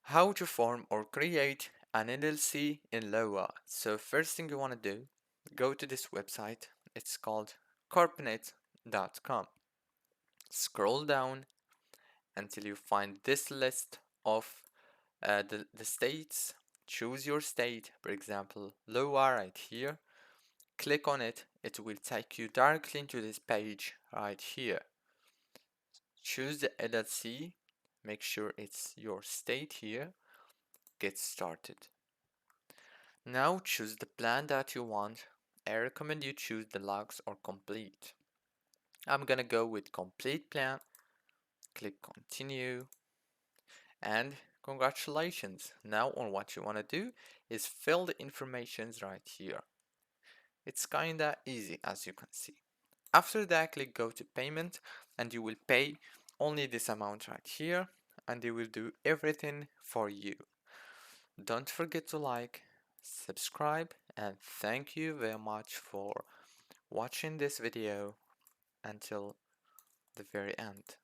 How to form or create an LLC in Lua. So first thing you want to do, go to this website. It's called corpnet.com. Scroll down until you find this list of the states. Choose your state, for example, Lua right here. Click on it. It will take you directly into this page right here. Choose the LLC. Make sure it's your state here. Get started. Now choose the plan that you want. I recommend you choose deluxe or complete. I'm gonna go with complete plan. Click continue and congratulations. Now on what you wanna do is fill the informations right here. It's kinda easy as you can see. After that, click go to payment and you will pay only this amount right here and they will do everything for you. Don't forget to like, subscribe, and thank you very much for watching this video until the very end.